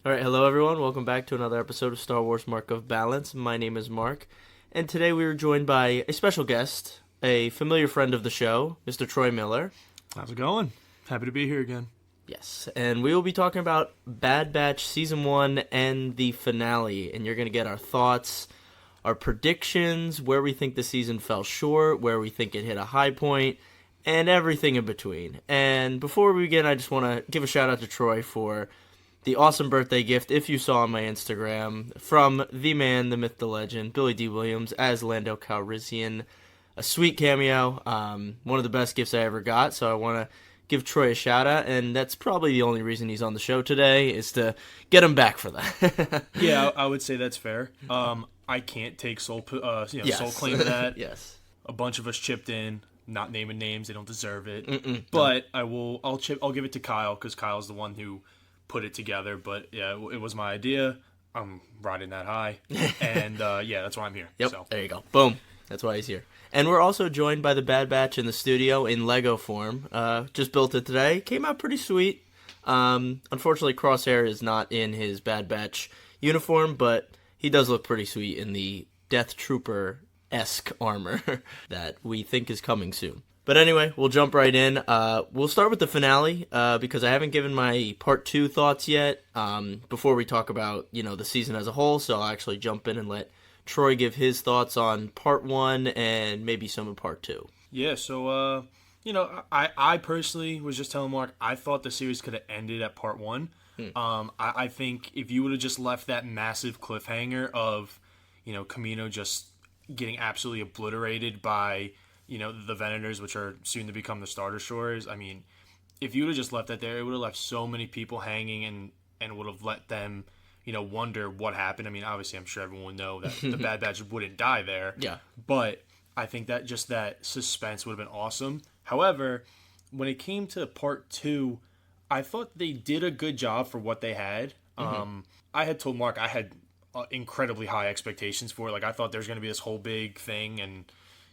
All right, hello everyone. Welcome back to another episode of Star Wars Mark of Balance. My name is Mark, and today we were joined by a special guest, a familiar friend of the show, Mr. Troy Miller. How's it going? Happy to be here again. Yes, and we will be talking about Bad Batch Season 1 and the finale, and you're going to get our thoughts, our predictions, where we think the season fell short, where we think it hit a high point, and everything in between. And before we begin, I just want to give a shout out to Troy for the awesome birthday gift, if you saw on my Instagram, from the man, the myth, the legend, Billy D. Williams as Lando Calrissian. A sweet cameo, one of the best gifts I ever got, so I want to give Troy a shout out, and that's probably the only reason he's on the show today, is to get him back for that. Yeah, I would say that's fair. I can't take sole claim to that. Yes. A bunch of us chipped in, not naming names, they don't deserve it. But no. I'll give it to Kyle, because Kyle's the one who put it together. But yeah, it was my idea. I'm riding that high, and that's why I'm here. Yep. So. There you go. Boom. That's why he's here. And we're also joined by the Bad Batch in the studio in Lego form. Just built it today. Came out pretty sweet. Unfortunately, Crosshair is not in his Bad Batch uniform, but he does look pretty sweet in the Death Trooper-esque armor that we think is coming soon. But anyway, we'll jump right in. We'll start with the finale because I haven't given my Part 2 thoughts yet before we talk about the season as a whole, so I'll actually jump in and let Troy give his thoughts on Part 1 and maybe some of Part 2. Yeah, so, I personally was just telling Mark, I thought the series could have ended at Part 1. I think if you would have just left that massive cliffhanger of, Kamino just getting absolutely obliterated by, the Venators, which are soon to become the Star Destroyers, I mean, if you would have just left that there, it would have left so many people hanging and would have let them wonder what happened. I mean, obviously, I'm sure everyone would know that the Bad Batch wouldn't die there. Yeah. But I think that just that suspense would have been awesome. However, when it came to Part 2, I thought they did a good job for what they had. I had told Mark I had incredibly high expectations for it. Like, I thought there was going to be this whole big thing and,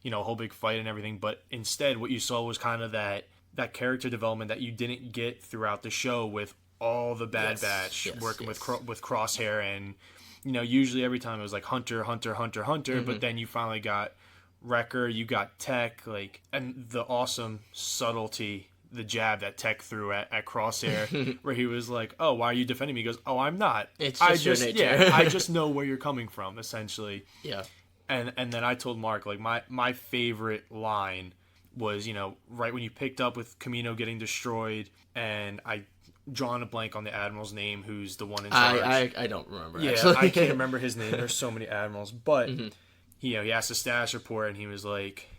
a whole big fight and everything. But instead, what you saw was kind of that character development that you didn't get throughout the show with all the Bad Batch working with Crosshair, and usually every time it was like Hunter, but then you finally got Wrecker, you got Tech, and the awesome subtlety, the jab that Tech threw at Crosshair, where he was like, "Oh, why are you defending me?" He goes, "Oh, I'm not. It's just your nature." I just know where you're coming from, essentially." Yeah. And then I told Mark, my favorite line was, right when you picked up with Kamino getting destroyed, and I drawn a blank on the admiral's name, who's the one in charge. I don't remember. Yeah, actually. I can't remember his name. There's so many admirals, but he asked a status report, and he was like,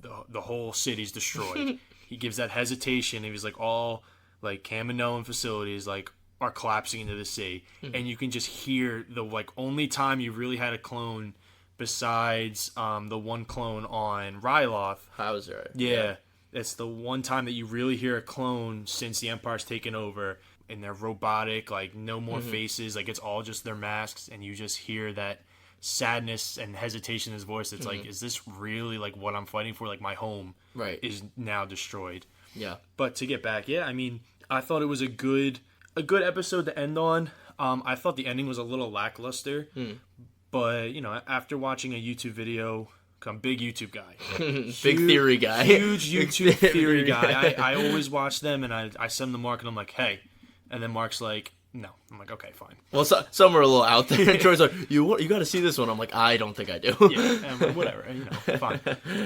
the whole city's destroyed. He gives that hesitation. He was like, all Kaminoan facilities are collapsing into the sea, and you can just hear the only time you really had a clone besides the one clone on Ryloth. Hauser. Yeah. It's the one time that you really hear a clone since the Empire's taken over, and they're robotic, no more faces, it's all just their masks, and you just hear that sadness and hesitation in his voice. It's is this really what I'm fighting for? My home is now destroyed. Yeah. But to get back, I mean, I thought it was a good episode to end on. I thought the ending was a little lackluster, but after watching a YouTube video. I'm a big YouTube guy. Big theory guy. Huge YouTube theory guy. I always watch them, and I send them to Mark, and I'm like, hey. And then Mark's like, no. I'm like, okay, fine. Well, some are a little out there. Troy's like, you got to see this one. I'm like, I don't think I do. Yeah, whatever. Fine.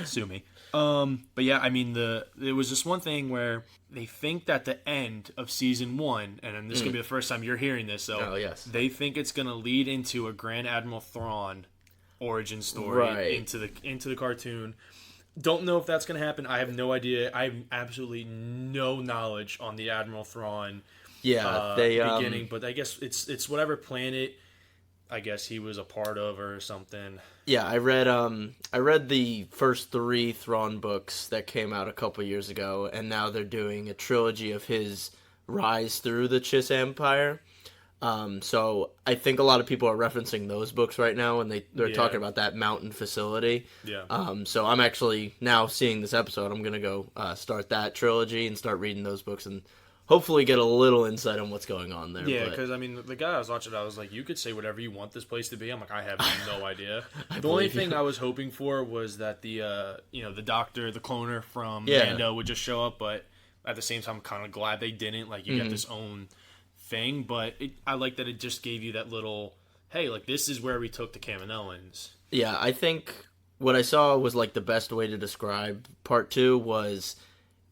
Sue me. But yeah, I mean, there was this one thing where they think that the end of Season 1, and this is going to be the first time you're hearing this, so they think it's going to lead into a Grand Admiral Thrawn origin story into the cartoon. Don't know if that's going to happen. I have no idea. I have absolutely no knowledge on the Admiral Thrawn beginning, but I guess it's whatever planet I guess he was a part of or something. Yeah, I read the first 3 Thrawn books that came out a couple years ago, and now they're doing a trilogy of his rise through the Chiss Empire. So I think a lot of people are referencing those books right now, and they're talking about that mountain facility. Yeah. So I'm actually now seeing this episode. I'm gonna go start that trilogy and start reading those books, and hopefully get a little insight on what's going on there. Yeah, but because I mean, the guy I was watching, I was like, you could say whatever you want this place to be. I'm like, I have no idea. The only thing I was hoping for was that the the doctor, the cloner from Mando would just show up, but at the same time, I'm kind of glad they didn't. Like, you get this own thing, but I like that it just gave you that little, hey, like, this is where we took the Kaminoans. Yeah, I think what I saw was like the best way to describe part 2 was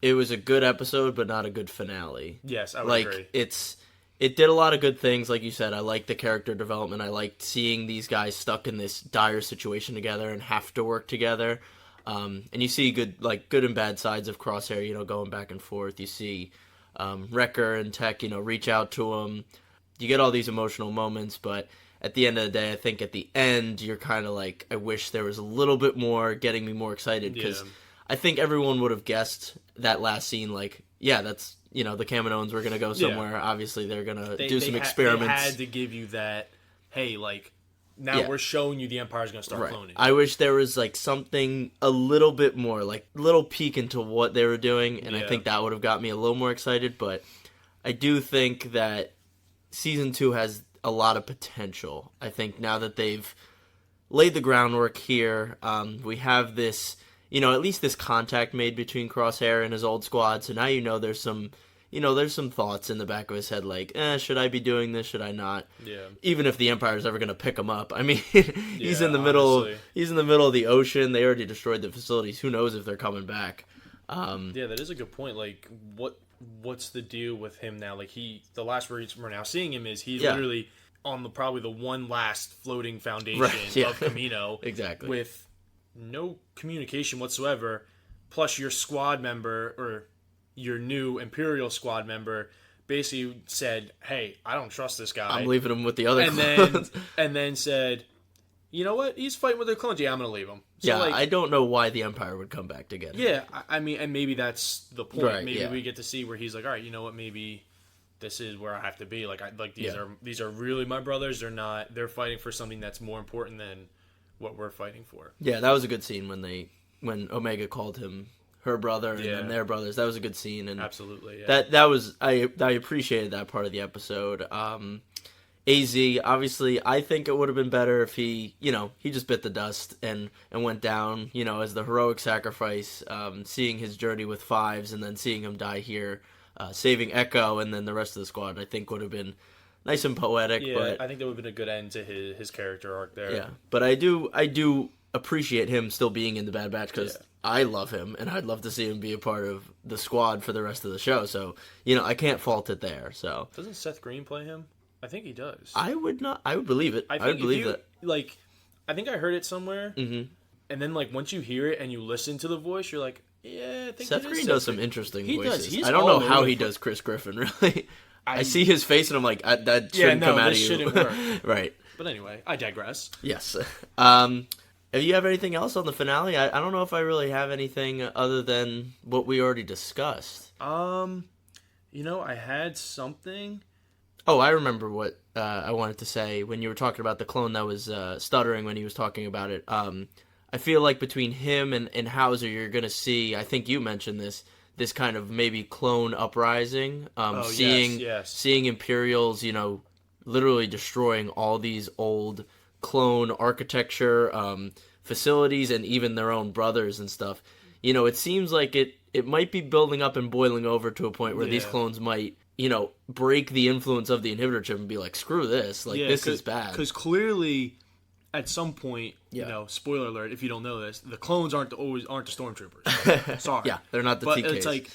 it was a good episode, but not a good finale. Yes, I would agree. It did a lot of good things, like you said. I liked the character development. I liked seeing these guys stuck in this dire situation together and have to work together. And you see good and bad sides of Crosshair, going back and forth. You see Wrecker and Tech, reach out to him. You get all these emotional moments, but at the end of the day, I think at the end, you're kind of like, I wish there was a little bit more, getting me more excited, because I think everyone would have guessed that last scene, like, yeah, that's, the Kaminoans were going to go somewhere. Yeah. Obviously, they're going to do some experiments. They had to give you that, hey, like, now we're showing you the Empire's going to start cloning. I wish there was, like, something a little bit more, like, little peek into what they were doing, and I think that would have got me a little more excited, but I do think that Season 2 has a lot of potential. I think now that they've laid the groundwork here, we have this, at least this contact made between Crosshair and his old squad. So now there's some, there's some thoughts in the back of his head like, should I be doing this? Should I not? Yeah. Even if the Empire's ever going to pick him up. I mean, he's in the middle. He's in the middle of the ocean. They already destroyed the facilities. Who knows if they're coming back? Yeah, that is a good point. Like, what's the deal with him now? Like, the last we're now seeing him is he's literally on probably the one last floating foundation of Kamino. Exactly. With no communication whatsoever, plus your squad member, or your new Imperial squad member, basically said, hey, I don't trust this guy. I'm leaving him with the other clones. And then said, you know what? He's fighting with the clones. Yeah, I'm going to leave him. So, I don't know why the Empire would come back together. Yeah, I mean, and maybe that's the point. Right, maybe we get to see where he's like, all right, you know what? Maybe this is where I have to be. Like, these are really my brothers. They're not. They're fighting for something that's more important than what we're fighting for. Yeah, that was a good scene when Omega called him her brother and then their brothers. That was a good scene, and absolutely, yeah. That was I appreciated that part of the episode. AZ, obviously, I think it would have been better if he just bit the dust and went down, as the heroic sacrifice, seeing his journey with Fives and then seeing him die here, saving Echo and then the rest of the squad, I think would have been nice and poetic. Yeah, but I think that would have been a good end to his character arc there. Yeah, but I do appreciate him still being in the Bad Batch because I love him and I'd love to see him be a part of the squad for the rest of the show. So, I can't fault it there. So doesn't Seth Green play him? I think he does. I would believe it. I would believe that. Like, I think I heard it somewhere. Mm-hmm. And then, like, once you hear it and you listen to the voice, you're like, yeah, I think Seth Green does some interesting voices. Does. I don't know how he does Chris Griffin, really. I see his face and I'm like, that shouldn't come out of you. Shouldn't work. Right. But anyway, I digress. Yes. If you have anything else on the finale, I don't know if I really have anything other than what we already discussed. I had something. Oh, I remember what I wanted to say when you were talking about the clone that was stuttering when he was talking about it. I feel like between him and Hauser, you're going to see, I think you mentioned this kind of maybe clone uprising. Seeing Imperials, literally destroying all these old clone architecture facilities and even their own brothers and stuff. It seems like it might be building up and boiling over to a point where these clones might break the influence of the inhibitor chip and be like, screw this, this is bad. Because clearly, at some point, spoiler alert, if you don't know this, the clones aren't the stormtroopers. Sorry. Yeah, they're not the TKs. But it's like,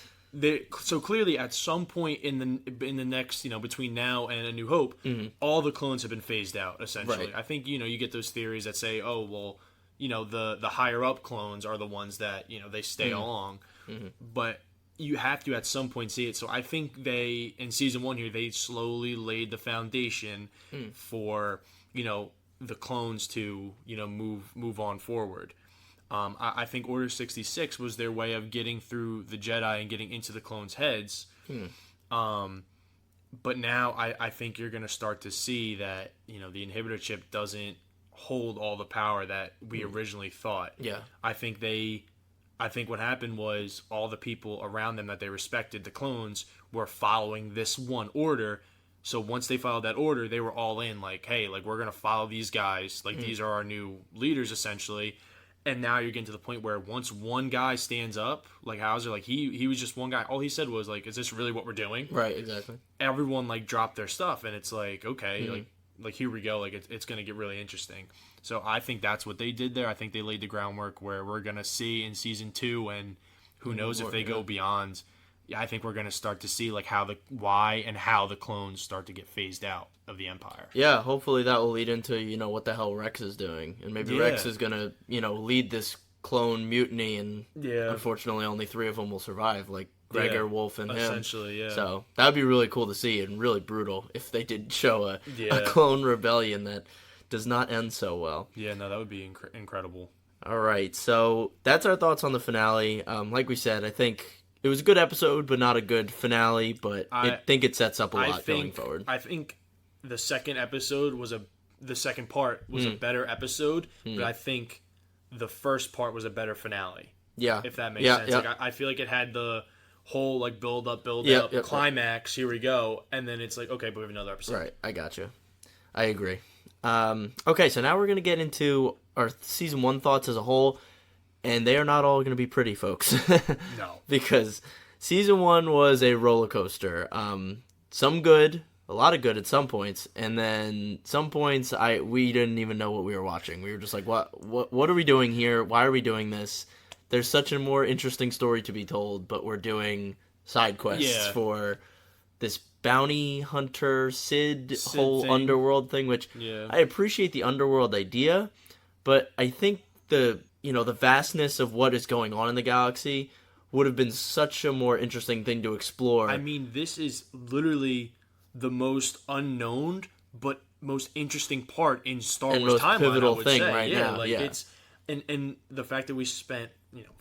so clearly at some point in the next, between now and A New Hope, all the clones have been phased out, essentially. Right. I think, you get those theories that say, oh, well, the higher up clones are the ones that, they stay along. Mm-hmm. But you have to at some point see it. So I think in season 1 here, they slowly laid the foundation for, the clones to, move on forward. I think Order 66 was their way of getting through the Jedi and getting into the clones' heads. But now I think you're going to start to see that, the inhibitor chip doesn't hold all the power that we originally thought. Yeah. I think they I think what happened was all the people around them that they respected, the clones, were following this one order. So once they followed that order, they were all in, like, hey, like, we're going to follow these guys. Like, these are our new leaders, essentially. And now you're getting to the point where once one guy stands up, like Hauser, like, he was just one guy. All he said was, like, is this really what we're doing? Right, exactly. Everyone, like, dropped their stuff. And it's like, okay, like here we go. Like, it's going to get really interesting. So I think that's what they did there. I think they laid the groundwork where we're going to see in season 2, and who knows if they go beyond. Yeah, I think we're going to start to see, like, why and how the clones start to get phased out of the Empire. Yeah, hopefully that will lead into, what the hell Rex is doing. And maybe Rex is going to, lead this clone mutiny, and unfortunately only 3 of them will survive, like Gregor, Wolf, and him. Essentially, yeah. So that would be really cool to see, and really brutal if they did show a clone rebellion that does not end so well. Yeah, no, that would be incredible. All right, so that's our thoughts on the finale. Like we said, I think it was a good episode, but not a good finale. But I think it sets up a lot going forward. I think the second part was a better episode, but I think the first part was a better finale. Yeah, if that makes sense. Yeah. Like, I feel like it had the whole, like, build up, climax. Here we go, and then it's like, okay, but we have another episode. Right, I got you. I agree. Okay, so now we're gonna get into our season 1 thoughts as a whole. And they are not all going to be pretty, folks. No. Because season 1 was a roller coaster. Some good, a lot of good at some points, and then some points we didn't even know what we were watching. We were just like, what are we doing here? Why are we doing this? There's such a more interesting story to be told, but we're doing side quests for this bounty hunter Sid whole thing. Underworld thing, which I appreciate the underworld idea, but I think the vastness of what is going on in the galaxy would have been such a more interesting thing to explore. I mean, this is literally the most unknown but most interesting part in Star Wars most timeline, pivotal I would thing say. right now. It's and the fact that we spent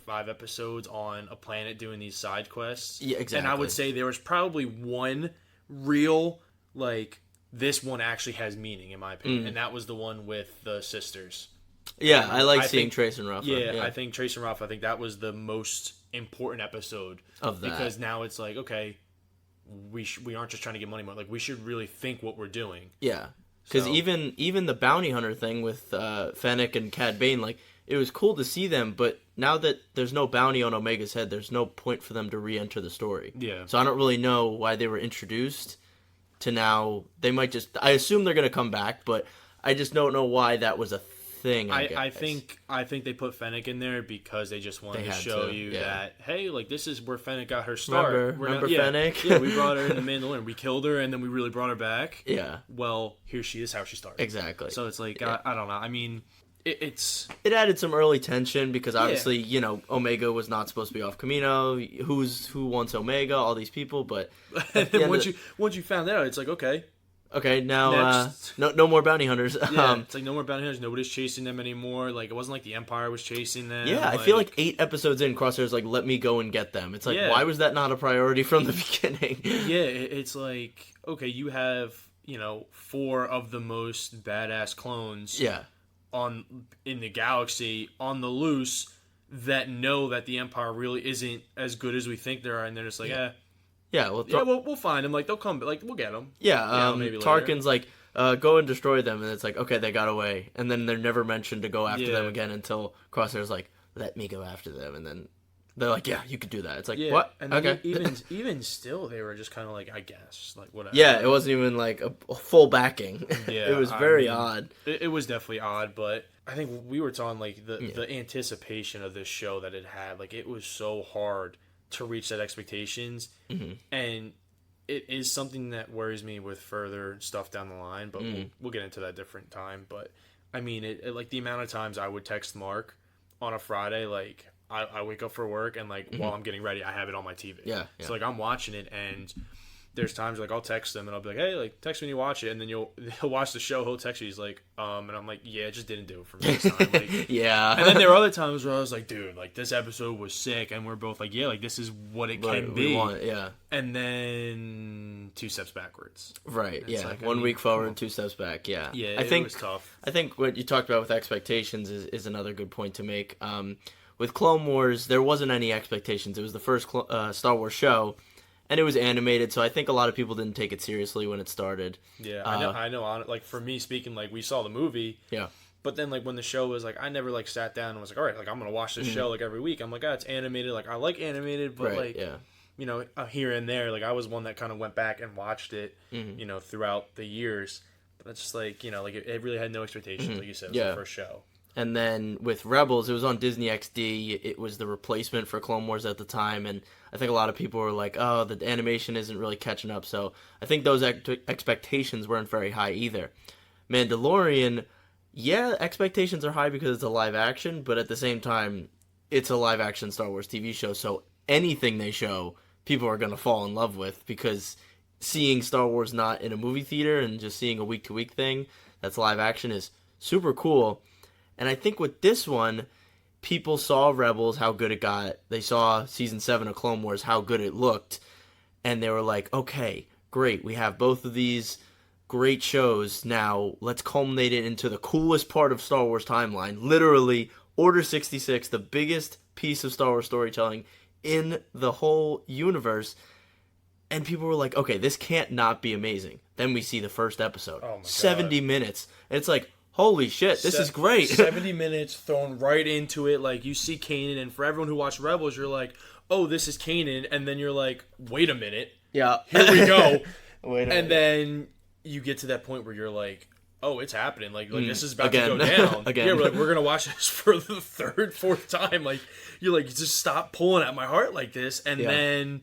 5 episodes on a planet doing these side quests. Yeah, exactly. And I would say there was probably one real, like, this one actually has meaning, in my opinion, and that was the one with the sisters. Yeah, I seeing Trace and Ruff. Yeah, I think Trace and Ruff, I think that was the most important episode of that. Because now it's like, okay, we aren't just trying to get money more. Like, we should really think what we're doing. Yeah, because even the bounty hunter thing with Fennec and Cad Bane, like, it was cool to see them, but now that there's no bounty on Omega's head, there's no point for them to re-enter the story. Yeah. So I don't really know why they were introduced to now. They might just... I assume they're going to come back, but I just don't know why that was a thing. I think they put Fennec in there because they just wanted to show you that, hey, like, this is where Fennec got her start. Remember Fennec? Yeah, we brought her in the Mandalorian. We killed her, and then we really brought her back. Yeah. Well, here she is, how she started. Exactly. So it's like, I don't know. I mean... It added some early tension because obviously Omega was not supposed to be off Camino. Who wants Omega? All these people, but once you found out, it's like, okay, now no more bounty hunters. Yeah, it's like no more bounty hunters. Nobody's chasing them anymore. Like, it wasn't like the Empire was chasing them. Yeah, I feel like 8 episodes in, Crosshair's like, let me go and get them. It's like, why was that not a priority from the beginning? Yeah, it's like, okay, you have 4 of the most badass clones. Yeah. In the galaxy on the loose that know that the Empire really isn't as good as we think they are, and they're just like, we'll find them. Like, they'll come, like, we'll get them. Yeah, maybe Tarkin's like, go and destroy them, and it's like, okay, they got away, and then they're never mentioned to go after them again until Crosshair's like, let me go after them, and then they're like, yeah, you could do that. It's like, what? And okay. even still, they were just kind of like, I guess, like, whatever. Yeah, it wasn't even like a full backing. Yeah, it was very odd. It was definitely odd, but I think we were talking like the anticipation of this show that it had. Like, it was so hard to reach that expectations, and it is something that worries me with further stuff down the line. But we'll get into that different time. But I mean, it like the amount of times I would text Mark on a Friday, like. I wake up for work and like while I'm getting ready, I have it on my TV. Yeah. So like I'm watching it, and there's times like I'll text him and I'll be like, hey, like text me when you watch it, and then he'll watch the show. He'll text you. He's like, and I'm like, yeah, it just didn't do it for me this time. Like, yeah. And then there were other times where I was like, dude, like this episode was sick, and we're both like, yeah, like this is what it can be. Yeah. And then 2 steps backwards. Right. It's like, 1 week forward, 2 steps back. Yeah. Yeah. It was tough. I think what you talked about with expectations is another good point to make. with Clone Wars, there wasn't any expectations. It was the first Star Wars show, and it was animated, so I think a lot of people didn't take it seriously when it started. Yeah, I know. Like, for me speaking, like, we saw the movie. Yeah. But then, like, when the show was, like, I never, like, sat down and was like, all right, like, I'm going to watch this show, like, every week. I'm like, it's animated. Like, I like animated, but, Right, like, yeah. you know, here and there, like, I was one that kind of went back and watched it, you know, throughout the years. But that's just, like, you know, like, it really had no expectations, like you said. It was the first show. And then with Rebels, it was on Disney XD. It was the replacement for Clone Wars at the time, and I think a lot of people were like, oh, the animation isn't really catching up. So I think those expectations weren't very high either. Mandalorian, yeah, expectations are high because it's a live action, but at the same time, it's a live action Star Wars TV show, so anything they show, people are going to fall in love with, because seeing Star Wars not in a movie theater and just seeing a week-to-week thing that's live action is super cool. And I think with this one, people saw Rebels, how good it got. They saw Season 7 of Clone Wars, how good it looked. And they were like, okay, great. We have both of these great shows. Now, let's culminate it into the coolest part of Star Wars timeline. Literally, Order 66, the biggest piece of Star Wars storytelling in the whole universe. And people were like, okay, this can't not be amazing. Then we see the first episode. Oh my God. 70 minutes. And it's like, holy shit, this is great. 70 minutes thrown right into it. Like, you see Kanan, and for everyone who watched Rebels, you're like, oh, this is Kanan. And then you're like, wait a minute. Yeah. Here we go. Wait a minute. And then you get to that point where you're like, oh, it's happening. Like this is about Again. to go down. Again. Yeah, we're going to watch this for the third, fourth time. Like, you're like, just stop pulling at my heart like this. And then...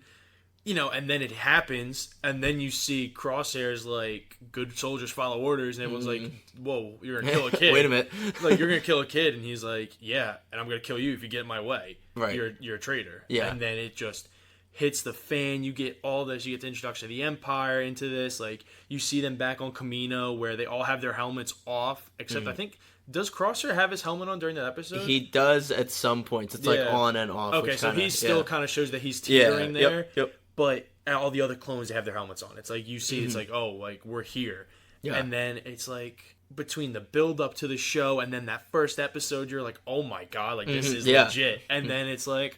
You know, and then it happens, and then you see Crosshair's like, good soldiers follow orders, and everyone's like, whoa, you're gonna kill a kid. Wait a minute. Like, you're gonna kill a kid, and he's like, yeah, and I'm gonna kill you if you get in my way. Right. You're a traitor. Yeah. And then it just hits the fan. You get all this. You get the introduction of the Empire into this. Like, you see them back on Kamino, where they all have their helmets off, except I think, does Crosshair have his helmet on during that episode? He does at some points. It's like on and off. Okay, so he still kind of shows that he's teetering there. Yep. But all the other clones, they have their helmets on. It's like, you see, it's like, oh, like, we're here. Yeah. And then it's like, between the build up to the show and then that first episode, you're like, oh my God, like, this is legit. And then it's like,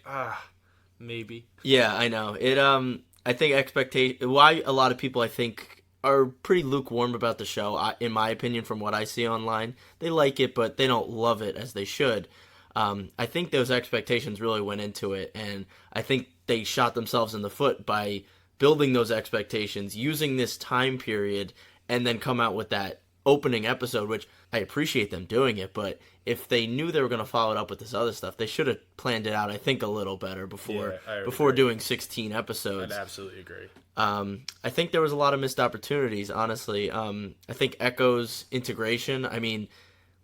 maybe. Yeah, I know. It, I think why a lot of people, I think, are pretty lukewarm about the show, in my opinion, from what I see online. They like it, but they don't love it as they should. I think those expectations really went into it, and I think they shot themselves in the foot by building those expectations, using this time period, and then come out with that opening episode, which I appreciate them doing it, but if they knew they were going to follow it up with this other stuff, they should have planned it out, I think, a little better before doing 16 episodes. I'd absolutely agree. I think there was a lot of missed opportunities, honestly. I think Echo's integration, I mean,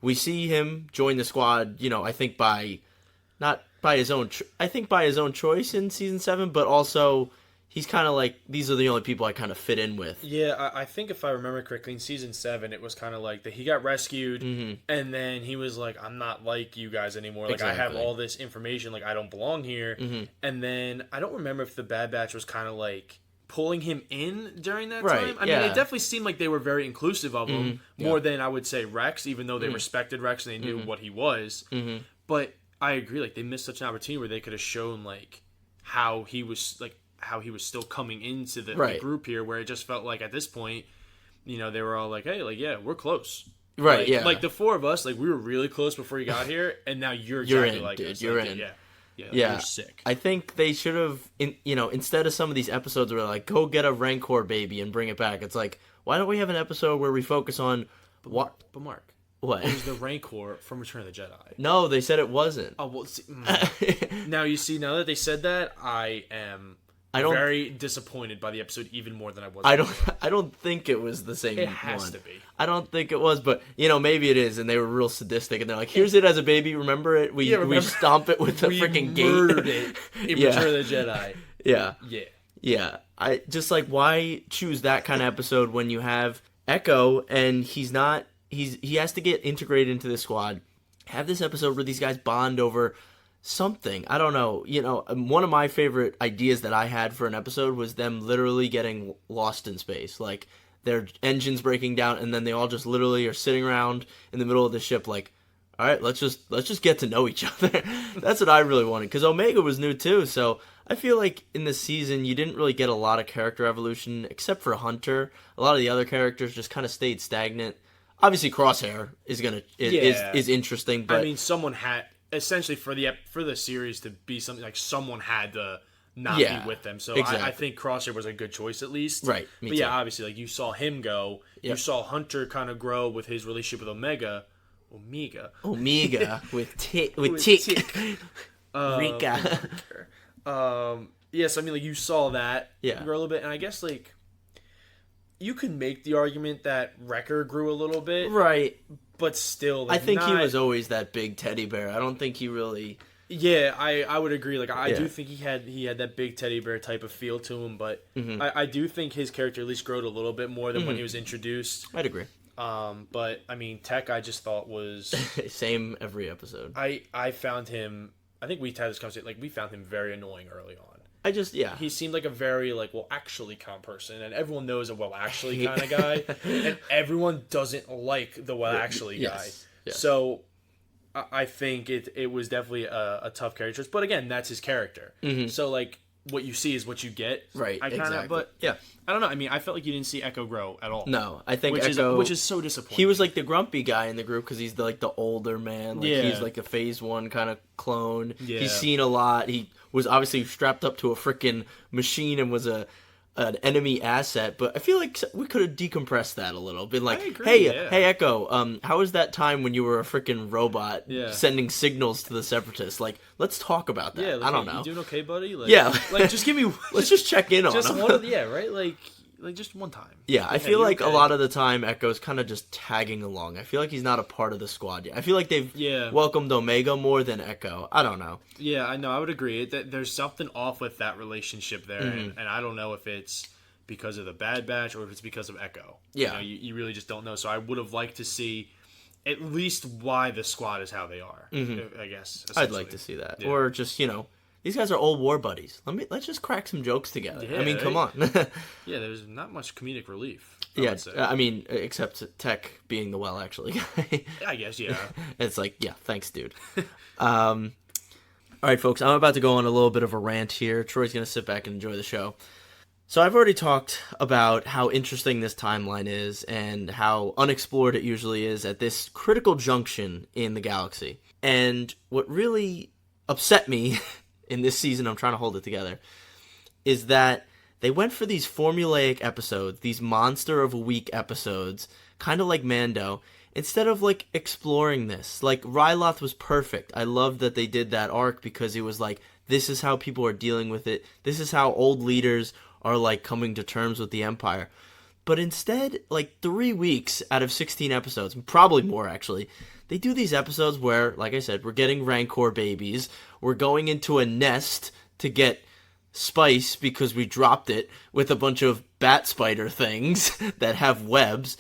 we see him join the squad, you know, I think by his own choice in season 7, but also he's kind of like, these are the only people I kind of fit in with. Yeah, I think if I remember correctly, in season 7, it was kind of like that he got rescued, and then he was like, I'm not like you guys anymore. Like, I have all this information, like, I don't belong here. And then I don't remember if the Bad Batch was kind of like pulling him in during that time. I mean, it definitely seemed like they were very inclusive of him, more than, I would say, Rex, even though they respected Rex and they knew what he was. But I agree, like, they missed such an opportunity where they could have shown, like, how he was still coming into the group here, where it just felt like at this point, you know, they were all like, hey, like, yeah, we're close. Right, like, yeah. Like, the four of us, like, we were really close before you got here, and now you're exactly like dude, us. you're like, in. Yeah, Yeah, you're sick. I think they should have, instead of some of these episodes where like, go get a Rancor baby and bring it back, it's like, why don't we have an episode where we focus on what? But Mark, what? it was the Rancor from Return of the Jedi. No, they said it wasn't. Oh, well, see, now you see, now that they said that, I am very disappointed by the episode even more than I was. I don't think it was the same one. It has to be. I don't think it was, but maybe it is, and they were real sadistic, and they're like, "Here's it as a baby. Remember it? We stomp it with the freaking gate. Murdered it in Return of the Jedi." Yeah. I just like, why choose that kind of episode when you have Echo and he has to get integrated into the squad. Have this episode where these guys bond over something. I don't know. One of my favorite ideas that I had for an episode was them literally getting lost in space. Like, their engines breaking down, and then they all just literally are sitting around in the middle of the ship like, all right, let's just get to know each other. That's what I really wanted, because Omega was new too. So I feel like in this season you didn't really get a lot of character evolution except for Hunter. A lot of the other characters just kind of stayed stagnant. Obviously, Crosshair is interesting, but I mean, someone had essentially for the series to be something like someone had to not be with them. So exactly. I think Crosshair was a good choice at least. Right. But too. yeah, obviously, like you saw him go. Yep. You saw Hunter kind of grow with his relationship with Omega with Tick. Rika. Yes, I mean, like you saw that Yeah. grow a little bit, and I guess like you could make the argument that Wrecker grew a little bit, Right. but still, I like, think he not- was always that big teddy bear. I don't think he really. Yeah, I would agree. Like I Yeah. do think he had that big teddy bear type of feel to him, but Mm-hmm. I do think his character at least growed a little bit more than when he was introduced. I'd agree. But I mean, Tech I just thought was Same every episode. I found him. I think we had this conversation. Like we found him very annoying early on. He He seemed like a very actually kind of person, and everyone knows a actually kind of guy, and everyone doesn't like the actually guy. Yes. So I think it was definitely a tough character choice, but again, that's his character. So like what you see is what you get. Right, I kinda, exactly. But Yeah. I don't know. I mean, I felt like you didn't see Echo grow at all. No, I think which Echo, which is so disappointing. he was like the grumpy guy in the group because he's the older man. Like Yeah. he's like a Phase 1 kind of clone. Yeah. He's seen a lot. He was obviously strapped up to a freaking machine and was an enemy asset. But I feel like we could have decompressed that a little. Been like, I agree, hey, yeah. hey, Echo, how was that time when you were a freaking robot Yeah. sending signals to the Separatists? Like, let's talk about that. Yeah, like, I don't hey, know. You doing okay, buddy? Like, Yeah. like just give me Let's just check in on just him. one. Yeah, right. Like just one time. Yeah, I Hey, feel you like okay? a lot of the time Echo's kind of just tagging along. I feel like he's not a part of the squad yet. I feel like they've welcomed Omega more than Echo. I don't know. Yeah, I know. I would agree. There's something off with that relationship there, Mm-hmm. and I don't know if it's because of the Bad Batch or if it's because of Echo. Yeah. You really just don't know. So I would have liked to see at least why the squad is how they are. I guess. I'd like to essentially. see that. Yeah. Or just, these guys are old war buddies. Let's just crack some jokes together. Yeah, I mean, come on. Yeah, there's not much comedic relief. I Yeah, would say. I mean, except Tech being the actually guy. I guess, yeah. It's like, yeah, thanks, dude. All right, folks, I'm about to go on a little bit of a rant here. Troy's going to sit back and enjoy the show. So I've already talked about how interesting this timeline is and how unexplored it usually is at this critical junction in the galaxy. And what really upset me in this season, I'm trying to hold it together, is that they went for these formulaic episodes, these monster of a week episodes, kind of like Mando, instead of like exploring this. Like Ryloth was perfect. I love that they did that arc because it was like, this is how people are dealing with it. This is how old leaders are like coming to terms with the Empire. But instead, like 3 weeks out of 16 episodes, probably more actually, they do these episodes where, like I said, we're getting Rancor babies. We're going into a nest to get spice because we dropped it with a bunch of bat spider things that have webs.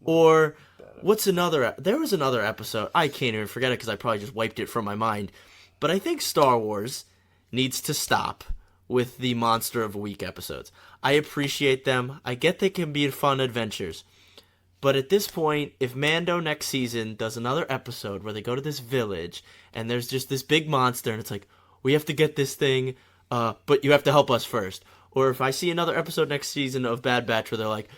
Or what's another? There was another episode. I can't even forget it because I probably just wiped it from my mind. But I think Star Wars needs to stop with the Monster of a Week episodes. I appreciate them. I get they can be fun adventures. But at this point, if Mando next season does another episode where they go to this village and there's just this big monster and it's like, we have to get this thing, but you have to help us first. Or if I see another episode next season of Bad Batch where they're like,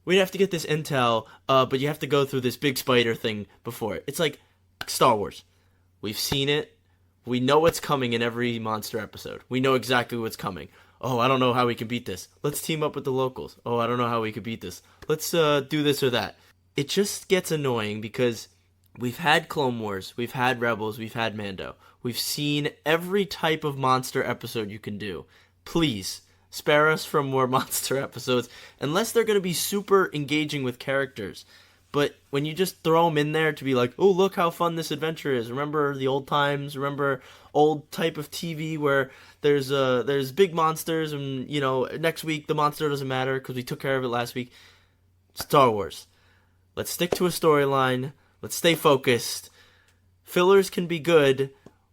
we have to get this intel, but you have to go through this big spider thing before it. It's like Star Wars. We've seen it. We know what's coming in every monster episode. We know exactly what's coming. Oh, I don't know how we can beat this. Let's team up with the locals. Oh, I don't know how we could beat this. Let's do this or that. It just gets annoying because we've had Clone Wars, we've had Rebels, we've had Mando. We've seen every type of monster episode you can do. Please, spare us from more monster episodes, unless they're going to be super engaging with characters. But when you just throw them in there to be like, oh, look how fun this adventure is. Remember the old times? Remember old type of TV where there's big monsters and, next week the monster doesn't matter because we took care of it last week. Star Wars. Let's stick to a storyline. Let's stay focused. Fillers can be good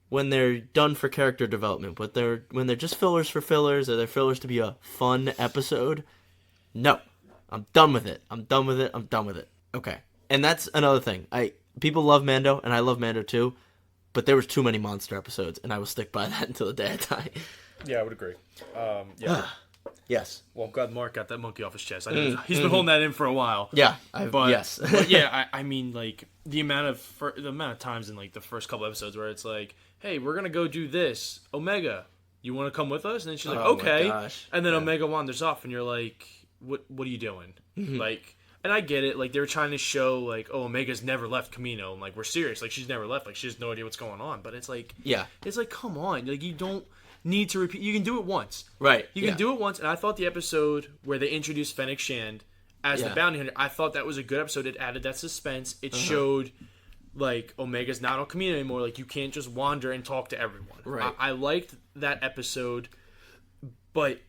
when they're done for character development, but when they're just fillers for fillers or they're fillers to be a fun episode, no. I'm done with it. I'm done with it. Okay. And that's another thing. people love Mando, and I love Mando too, but there was too many monster episodes, and I will stick by that until the day I die. Yeah, I would agree. Yeah. Yes. Well, I'm glad Mark got that monkey off his chest. He's been holding that in for a while. Yeah. Yes. But yeah, I mean, like, the amount of times in, like, the first couple episodes where it's like, hey, we're going to go do this. Omega, you want to come with us? And then she's like, okay. And then Omega wanders off, and you're like, what are you doing? Like, and I get it. Like, they were trying to show, like, oh, Omega's never left Kamino. And, like, we're serious. Like, she's never left. Like, she has no idea what's going on. But it's like, it's like, come on. Like, you don't need to repeat. You can do it once. Right. You can do it once. And I thought the episode where they introduced Fennec Shand as the bounty hunter, I thought that was a good episode. It added that suspense. It showed, like, Omega's not on Kamino anymore. Like, you can't just wander and talk to everyone. Right. I liked that episode, but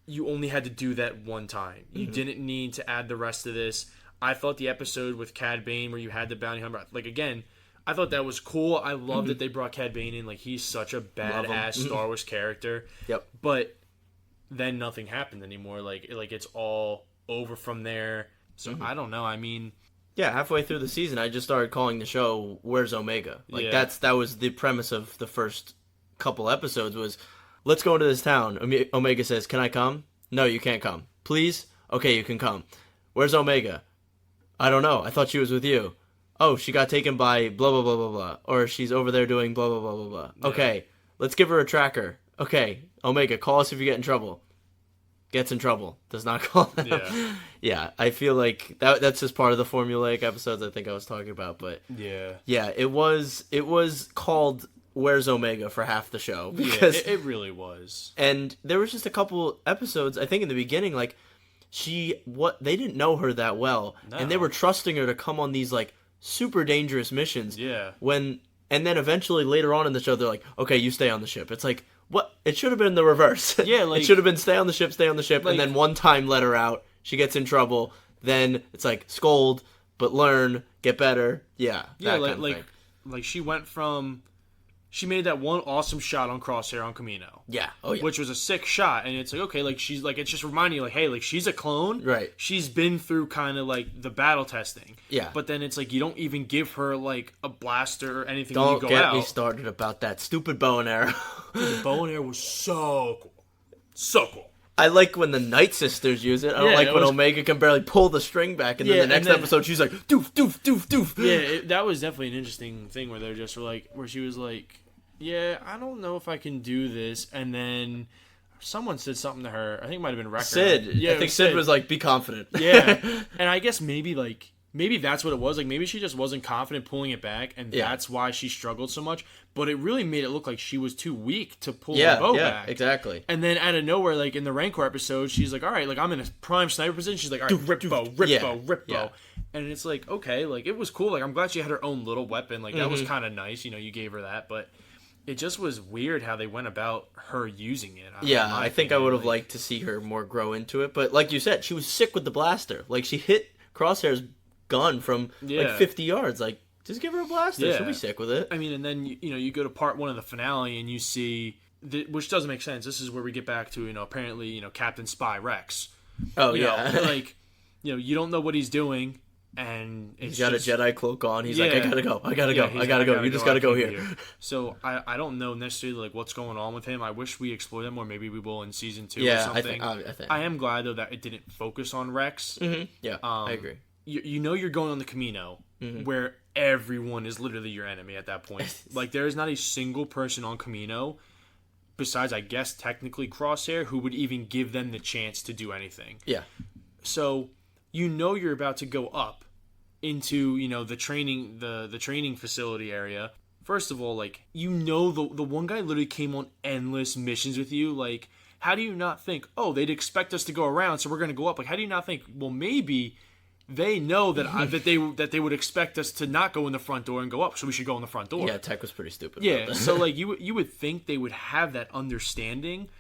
you only had to do that one time. You didn't need to add the rest of this. I thought the episode with Cad Bane where you had the bounty hunter, like, again, I thought that was cool. I love that they brought Cad Bane in. Like, he's such a badass Star Wars character. Yep. But then nothing happened anymore. Like it's all over from there. So I don't know. I mean, yeah, halfway through the season, I just started calling the show "Where's Omega?" Like that was the premise of the first couple episodes. Was let's go into this town. Omega says, "Can I come?" No, you can't come. Please? Okay, you can come. Where's Omega? I don't know. I thought she was with you. Oh, she got taken by blah, blah, blah, blah, blah. Or she's over there doing blah, blah, blah, blah, blah. Yeah. Okay, let's give her a tracker. Okay, Omega, call us if you get in trouble. Gets in trouble. Does not call them. Yeah, I feel like that's just part of the formulaic episodes I think I was talking about. But yeah, it was called Where's Omega for half the show. Because it really was. And there was just a couple episodes, I think in the beginning, like, they didn't know her that well. No. And they were trusting her to come on these, like, super dangerous missions. Yeah. And then eventually later on in the show, they're like, okay, you stay on the ship. It's like, what? It should have been the reverse. Yeah, like, it should have been stay on the ship, like, and then one time let her out. She gets in trouble. Then it's like, scold, but learn, get better. Yeah. Like she went from... She made that one awesome shot on Crosshair on Kamino. Yeah. Oh, yeah. Which was a sick shot. And it's like, okay, like, she's like, it's just reminding you, like, hey, like, she's a clone. Right. She's been through kind of, like, the battle testing. Yeah. But then it's like, you don't even give her, like, a blaster or anything don't when you go get out. Me started about that stupid bow and arrow. Dude, the bow and arrow was so cool. So cool. I like when the Night Sisters use it. I don't like when Omega can barely pull the string back, and then the next episode she's like, doof, doof, doof, doof. Yeah, that was definitely an interesting thing where they're just like, where she was like, yeah, I don't know if I can do this. And then someone said something to her. I think it might have been Wrecker. Sid. Yeah, I think Sid was like, be confident. Yeah. And I guess maybe that's what it was. Like, maybe she just wasn't confident pulling it back, and that's why she struggled so much. But it really made it look like she was too weak to pull the bow back. Yeah, exactly. And then out of nowhere, like, in the Rancor episode, she's like, all right, like, I'm in a prime sniper position. She's like, all right, rip bow. And it's like, okay, like, it was cool. Like, I'm glad she had her own little weapon. Like, that was kind of nice. You know, you gave her that. But it just was weird how they went about her using it. I think I would have liked to see her more grow into it. But like you said, she was sick with the blaster. Like, she hit Crosshair's gun from like 50 yards. Like, just give her a blaster. She'll be sick with it. I mean, and then, you go to part 1 of the finale and you see, which doesn't make sense. This is where we get back to, apparently, Captain Spy Rex. Oh, like, you don't know what he's doing. And he's got a Jedi cloak on. He's like, I gotta go. You just gotta go here. So I don't know necessarily like what's going on with him. I wish we explored that more. Maybe we will in season 2 or something. I think. I am glad though that it didn't focus on Rex. Mm-hmm. Yeah, I agree. You're going on the Camino where everyone is literally your enemy at that point. Like, there is not a single person on Camino besides, I guess, technically Crosshair who would even give them the chance to do anything. Yeah. So you're about to go up into the training facility area. First of all, like, the one guy literally came on endless missions with you. Like, how do you not think, oh, they'd expect us to go around, so we're going to go up? Like, how do you not think, well, maybe they know that they would expect us to not go in the front door and go up, so we should go in the front door? Yeah, Tech was pretty stupid. Yeah, so like you would think they would have that understanding,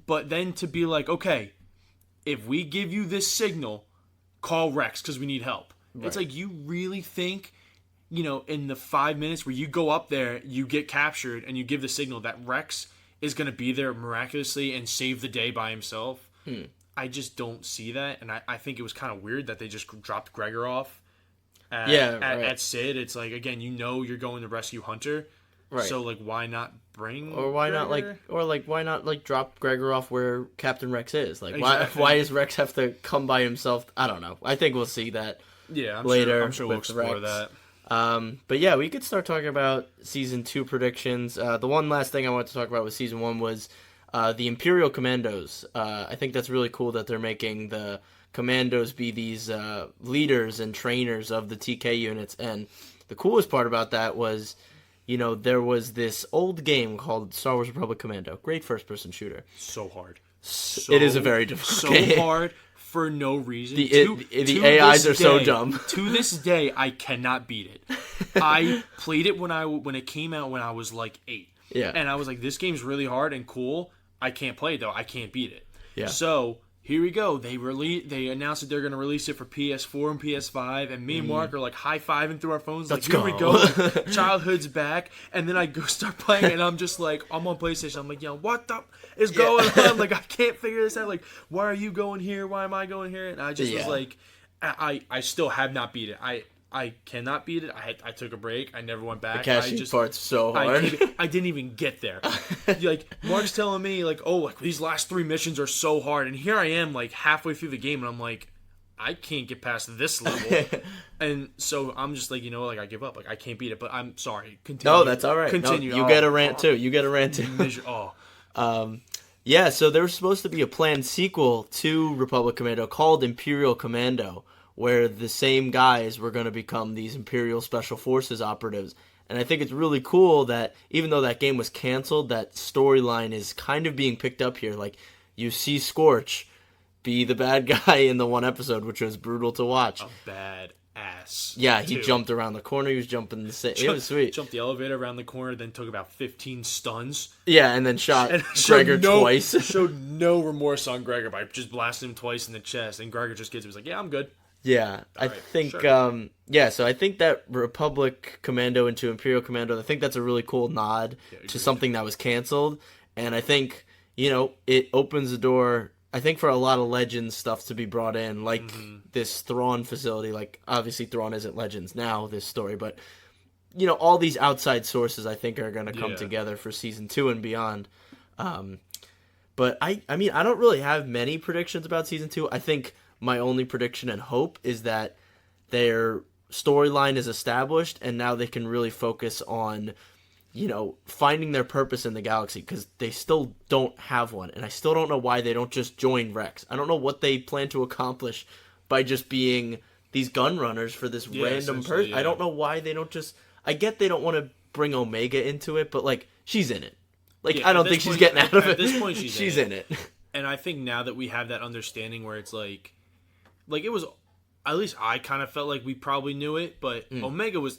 but then to be like, okay, if we give you this signal, call Rex because we need help. Right. It's like, you really think, in the 5 minutes where you go up there, you get captured, and you give the signal that Rex is going to be there miraculously and save the day by himself? I just don't see that, and I think it was kind of weird that they just dropped Gregor off. at Sid. It's like, again, you're going to rescue Hunter. Right. So, like, why not bring Or why Gregor? why not drop Gregor off where Captain Rex is? Like, Exactly. why does Rex have to come by himself? I don't know. I think we'll see that Yeah, later. I'm sure we'll with explore Rex. that. But yeah, we could start talking about season 2 predictions. The one last thing I wanted to talk about with season 1 was the Imperial Commandos. I think that's really cool that they're making the Commandos be these leaders and trainers of the TK units. And the coolest part about that was, there was this old game called Star Wars Republic Commando. Great first-person shooter. So hard. It is a very difficult game. So hard for no reason. The AIs are so dumb. To this day, I cannot beat it. I played it when it came out when I was like 8. Yeah. And I was like, this game's really hard and cool. I can't play it though. I can't beat it. Yeah. So here we go. They announced that they're going to release it for PS4 and PS5, and me and Mark are like high-fiving through our phones. Let's like, here go. we go. Childhood's back. And then I go start playing, and I'm just like, I'm on PlayStation. I'm like, what the is going on? Like, I can't figure this out. Like, why are you going here? Why am I going here? And I just was like, I still have not beat it. I cannot beat it. I took a break. I never went back. The casting part's so hard. I didn't even get there. Like, Mark's telling me, like, oh, like, these last 3 missions are so hard. And here I am, like, halfway through the game, and I'm like, I can't get past this level. And so I'm just like, like, I give up. Like, I can't beat it. But I'm sorry. Continue. No, that's all right. Continue. No, you get a rant, too. You get a rant, too. Yeah, so there was supposed to be a planned sequel to Republic Commando called Imperial Commando, where the same guys were going to become these Imperial Special Forces operatives. And I think it's really cool that even though that game was canceled, that storyline is kind of being picked up here. Like, you see Scorch be the bad guy in the one episode, which was brutal to watch. A bad ass. Yeah, he jumped around the corner. He was jumping it was sweet. Jumped the elevator around the corner, then took about 15 stuns. Yeah, and then shot Gregor twice. Showed no remorse on Gregor by just blasting him twice in the chest. And Gregor just was like, yeah, I'm good. Yeah, I think, sure. So I think that Republic Commando into Imperial Commando, I think that's a really cool nod to something that was canceled. And I think, it opens the door, I think, for a lot of Legends stuff to be brought in, like this Thrawn facility. Like, obviously Thrawn isn't Legends now, this story, but, all these outside sources I think are going to come together for Season 2 and beyond. But, I mean, I don't really have many predictions about Season 2. I think my only prediction and hope is that their storyline is established and now they can really focus on, finding their purpose in the galaxy, because they still don't have one. And I still don't know why they don't just join Rex. I don't know what they plan to accomplish by just being these gun runners for this random person. Yeah. I don't know why they don't just... I get they don't want to bring Omega into it, but, like, she's in it. Like, I don't think she's getting out of it. At this point, she's in it. And I think now that we have that understanding where it's like it was, at least I kind of felt like we probably knew it, but Omega was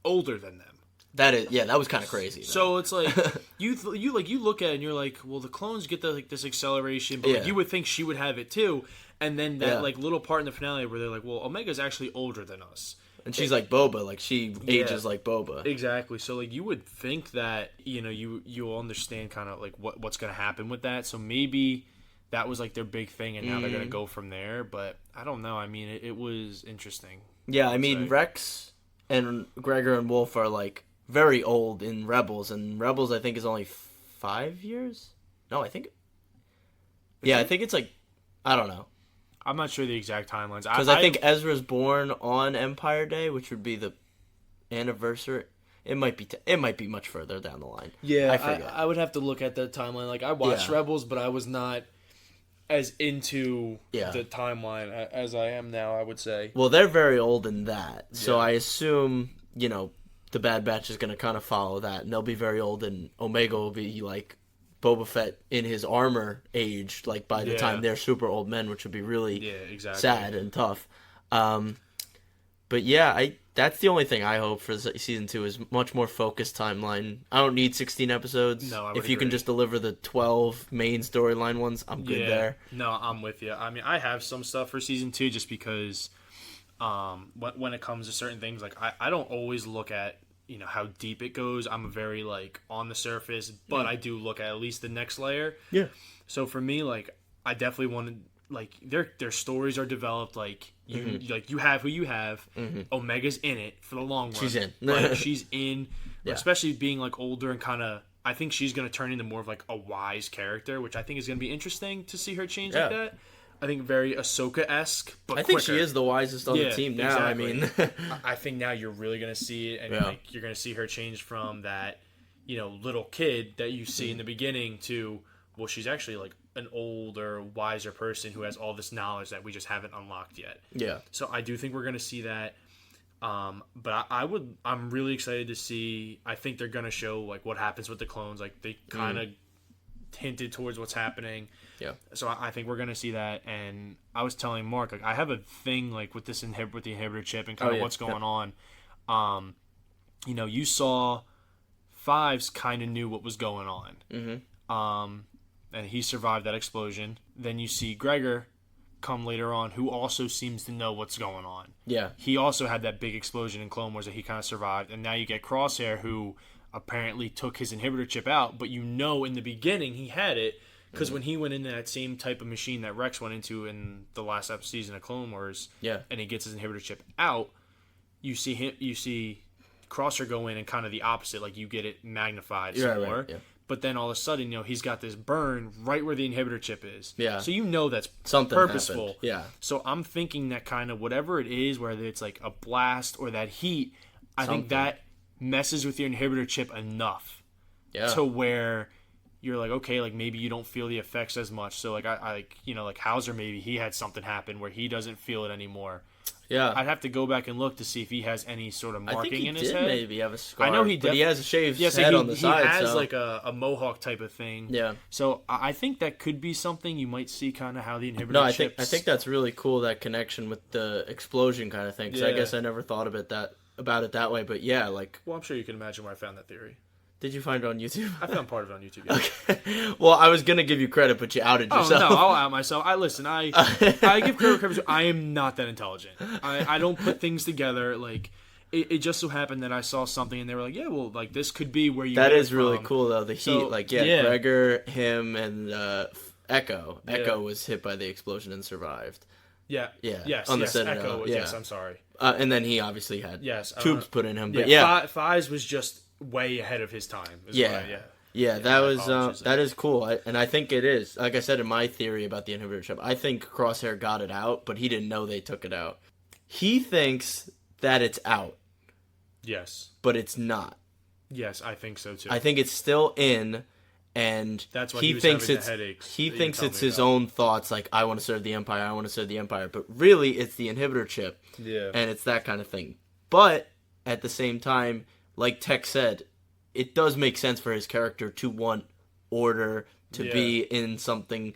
older than them. That was kind of crazy. Though. So it's like you look at it and you're like, well, the clones get this acceleration, but like, you would think she would have it too. And then that like little part in the finale where they're like, well, Omega's actually older than us. And she's like Boba, like she ages like Boba. Exactly. So like you would think that you'll understand kind of like what's going to happen with that. So maybe that was like their big thing, and now they're going to go from there. But I don't know. I mean, it was interesting. Yeah, I mean, Rex and Gregor and Wolf are like very old in Rebels, and Rebels I think is only 5 years. No, I think. Yeah, I think it's like, I don't know. I'm not sure the exact timelines. Because I think Ezra's born on Empire Day, which would be the anniversary. It might be much further down the line. Yeah, I forget. I would have to look at the timeline. Like I watched Rebels, but I was not as into the timeline as I am now, I would say. Well, they're very old in that. So I assume, the Bad Batch is going to kind of follow that. And they'll be very old, and Omega will be like Boba Fett in his armor age, like by the time they're super old men, which would be really sad and tough. But yeah, that's the only thing I hope for season 2 is much more focused timeline. I don't need 16 episodes. No, if you can just deliver the 12 main storyline ones, I'm good there. No, I'm with you. I mean, I have some stuff for season 2 just because when it comes to certain things, like I don't always look at how deep it goes. I'm very like on the surface, but I do look at least the next layer. Yeah. So for me, like I definitely wanted like their stories are developed. Like you have who you have. Omega's in it for the long run. She's in. Like, she's in, Yeah. especially being like older and kind of. I think she's going to turn into more of like a wise character, which I think is going to be interesting to see her change like that. I think very Ahsoka-esque, but I think quicker. she is the wisest on the team now. Exactly. I mean, I think now you're really going to see it, and like you're going to see her change from that, little kid that you see in the beginning to, well, she's actually like an older, wiser person who has all this knowledge that we just haven't unlocked yet. Yeah. So I do think we're going to see that. But I'm really excited to see. I think they're gonna show like what happens with the clones. Like they kind of hinted towards what's happening. Yeah. So I think we're gonna see that. And I was telling Mark, like I have a thing like with this with the inhibitor chip and kind of what's going on. You saw Fives kind of knew what was going on. And he survived that explosion. Then you see Gregor come later on, who also seems to know what's going on. Yeah. He also had that big explosion in Clone Wars that he kind of survived. And now you get Crosshair, who apparently took his inhibitor chip out, but in the beginning he had it, because when he went into that same type of machine that Rex went into in the last season of Clone Wars, and he gets his inhibitor chip out, you see Crosshair go in and kind of the opposite, like you get it magnified some more. Right, yeah. But then all of a sudden, he's got this burn right where the inhibitor chip is. Yeah. So that's something purposeful. Happened. Yeah. So I'm thinking that kind of whatever it is, whether it's like a blast or that heat, I think that messes with your inhibitor chip enough to where you're like, okay, like maybe you don't feel the effects as much. So like I like Hauser, maybe he had something happen where he doesn't feel it anymore. Yeah, I'd have to go back and look to see if he has any sort of marking in his head. Maybe have a scar. I know but he has a shaved head on the side. He has so. like a mohawk type of thing. Yeah. So I think that could be something you might see, kind of how the inhibitor. No, I chips... think that's really cool, that connection with the explosion kind of thing. Because I guess I never thought about it that way. But yeah, like. Well, I'm sure you can imagine where I found that theory. Did you find it on YouTube? I found part of it on YouTube. Yeah. Okay. Well, I was gonna give you credit, but you outed yourself. Oh no, I'll out myself. I give credit. I am not that intelligent. I don't put things together. Like it just so happened that I saw something and they were like, yeah, well, like this could be where you. That get is it really from. cool though. The heat, like Gregor, him, and Echo. Echo was hit by the explosion and survived. Yeah. Yeah. Yes. On the yes. Citadel. Echo was, yeah. Yes. I'm sorry. And then he obviously had tubes put in him. But Fives was just way ahead of his time. Yeah, that is cool, and I think it is. Like I said in my theory about the inhibitor chip, I think Crosshair got it out, but he didn't know they took it out. He thinks that it's out. Yes. But it's not. Yes, I think so too. I think it's still in, and that's why he thinks it's his own thoughts, like I want to serve the Empire, I want to serve the Empire, but really it's the inhibitor chip. Yeah. And it's that kind of thing. But at the same time, like Tech said, it does make sense for his character to want order, to be in something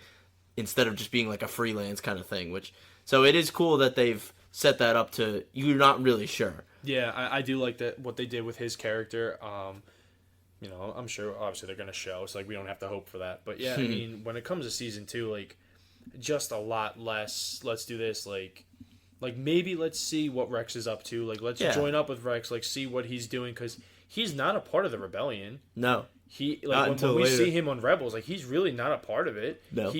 instead of just being like a freelance kind of thing. So it is cool that they've set that up to you're not really sure. Yeah, I do like that what they did with his character. I'm sure obviously they're gonna show, so like we don't have to hope for that. But yeah, I mean, when it comes to season 2, like just a lot less. Let's do this, like maybe let's see what Rex is up to. Like let's join up with Rex, like see what he's doing, because he's not a part of the rebellion. No. He like when we see him on Rebels, like he's really not a part of it. No.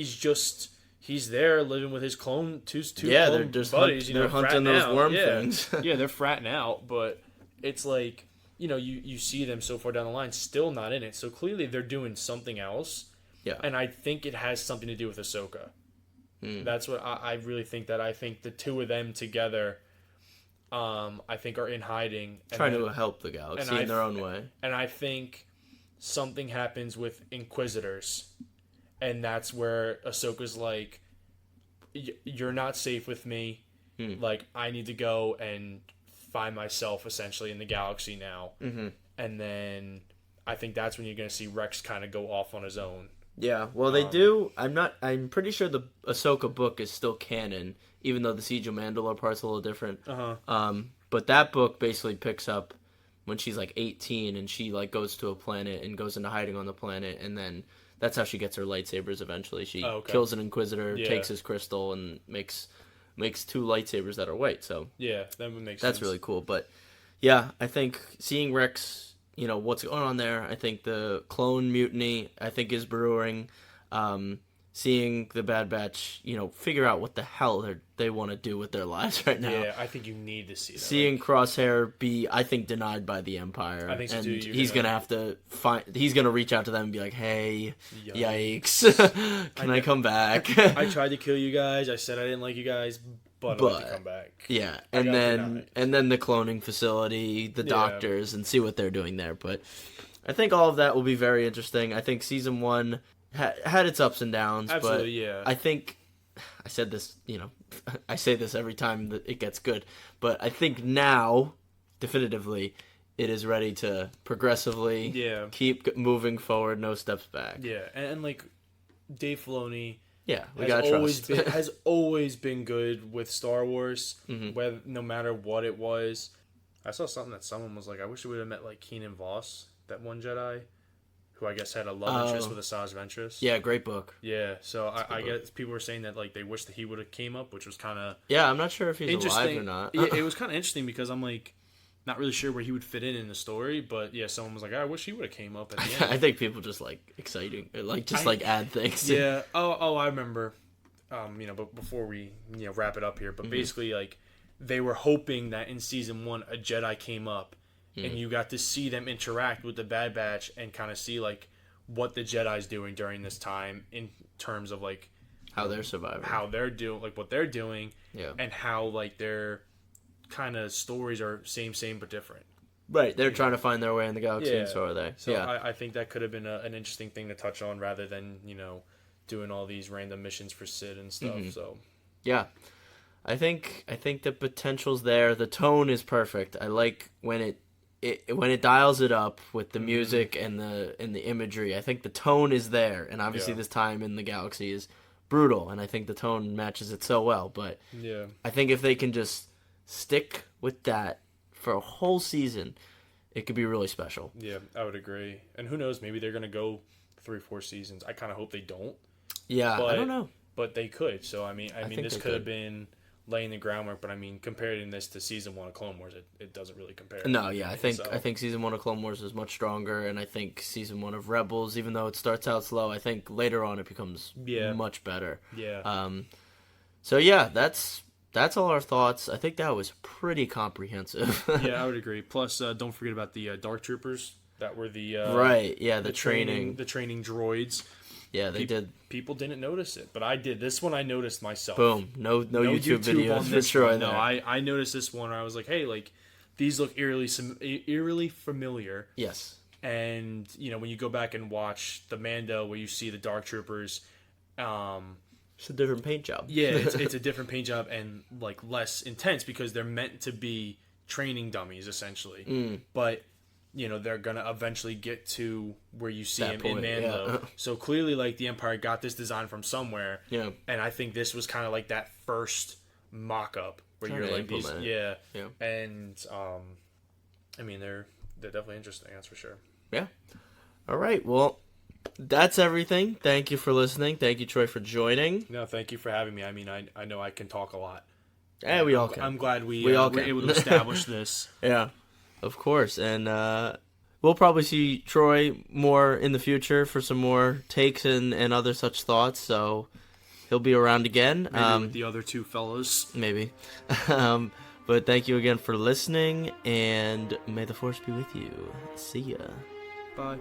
He's there living with his clone two clone buddies. They're hunting those worm things. Yeah, they're fratting out, but it's like you see them so far down the line still not in it. So clearly they're doing something else. Yeah. And I think it has something to do with Ahsoka. That's what I really think. That I think the two of them together, I think are in hiding, trying to help the galaxy in their own way. And I think something happens with Inquisitors, and that's where Ahsoka's like, "You're not safe with me. Like I need to go and find myself essentially in the galaxy now." Mm-hmm. And then I think that's when you're going to see Rex kind of go off on his own. Yeah, well, they do. I'm pretty sure the Ahsoka book is still canon, even though the Siege of Mandalore part's a little different. But that book basically picks up when she's like 18 and she like goes to a planet and goes into hiding on the planet, and then that's how she gets her lightsabers eventually. She kills an Inquisitor, takes his crystal, and makes 2 lightsabers that are white. So yeah, that would make sense. That's really cool. But yeah, I think seeing Rex, what's going on there. I think the clone mutiny, I think, is brewing. seeing the Bad Batch, figure out what the hell they want to do with their lives right now. Yeah, I think you need to see that. Seeing Crosshair be, I think, denied by the Empire. I think so and too. He's gonna have to he's gonna reach out to them and be like, "Hey, yikes, can I come back?" I tried to kill you guys. I said I didn't like you guys, but I'd like to come back. Yeah, and then the cloning facility, the doctors, and see what they're doing there. But I think all of that will be very interesting. I think season 1 had its ups and downs. Absolutely, but yeah. I think I said this, I say this every time that it gets good, but I think now, definitively, it is ready to progressively keep moving forward, no steps back. Yeah, and like Dave Filoni, has always been good with Star Wars, whether no matter what it was. I saw something that someone was like, I wish we would have met like Keenan Voss, that one Jedi, who I guess had a love interest with Asajj Ventress. Yeah, great book. Yeah, so I guess people were saying that like they wish that he would have came up, which was kind of I'm not sure if he's alive or not. It was kind of interesting because I'm like not really sure where he would fit in the story, but yeah, someone was like, I wish he would have came up at the end. I think people just like exciting, like add things. Yeah. I remember. But before we wrap it up here, but basically like they were hoping that in season 1 a Jedi came up. And you got to see them interact with the Bad Batch and kind of see like what the Jedi's doing during this time in terms of like how they're surviving, how they're doing, like what they're doing, yeah, and how like their kind of stories are same but different. Right, they're trying to find their way in the galaxy, and so are they. So I think that could have been an interesting thing to touch on rather than doing all these random missions for Sid and stuff. So yeah. I think the potential's there. The tone is perfect. I like when it dials it up with the music and the imagery. I think the tone is there, and obviously this time in the galaxy is brutal, and I think the tone matches it so well. But I think if they can just stick with that for a whole season, it could be really special. Yeah, I would agree. And who knows? Maybe they're gonna go 3-4 seasons. I kind of hope they don't. Yeah, I don't know, but they could. So I mean, this could have been laying the groundwork, but I mean, comparing this to season 1 of Clone Wars, it doesn't really compare. No, yeah, I think season 1 of Clone Wars is much stronger, and I think season 1 of Rebels, even though it starts out slow, I think later on it becomes much better. Yeah. So yeah, that's all our thoughts. I think that was pretty comprehensive. Yeah, I would agree. Plus, don't forget about the Dark Troopers that were the the training droids. Yeah, they did. People didn't notice it, but I did. This one I noticed myself. Boom. No YouTube videos for sure. No, I noticed this one where I was like, hey, like, these look eerily familiar. Yes. And, when you go back and watch the Mando where you see the Dark Troopers, it's a different paint job. Yeah, it's a different paint job and, like, less intense because they're meant to be training dummies, essentially. But they're going to eventually get to where you see him in Mando. Yeah. So clearly, like, the Empire got this design from somewhere. Yeah. And I think this was kind of like that first mock-up where you're like, these, yeah. And, I mean, they're definitely interesting, that's for sure. Yeah. All right, well, that's everything. Thank you for listening. Thank you, Troy, for joining. No, thank you for having me. I mean, I know I can talk a lot. Yeah, we all can. I'm glad we all were able to establish this. Yeah. Of course, and we'll probably see Troy more in the future for some more takes and other such thoughts, so he'll be around again. Maybe with the other two fellows. Maybe. But thank you again for listening, and may the Force be with you. See ya. Bye.